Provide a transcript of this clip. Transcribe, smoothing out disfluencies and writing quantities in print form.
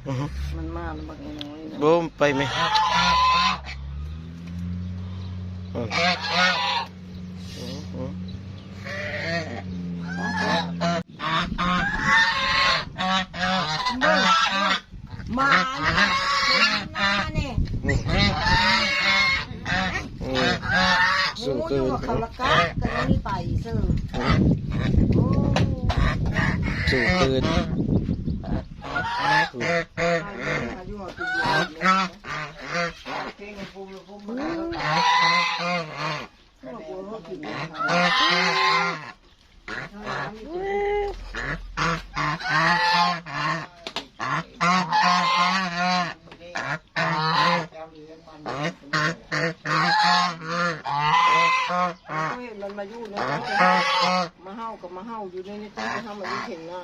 มันมาแล้วบักน้อยนะ บ่ไปไหมมาเนี่ยสูงเกินเขาละกัดกันนี่ไปซื้อสูงเกินมันมาอยู่เนี่ยมาเห่ากับมาเห่าอยู่ในนี้ต้องไปทำอะไรเห็นหน้า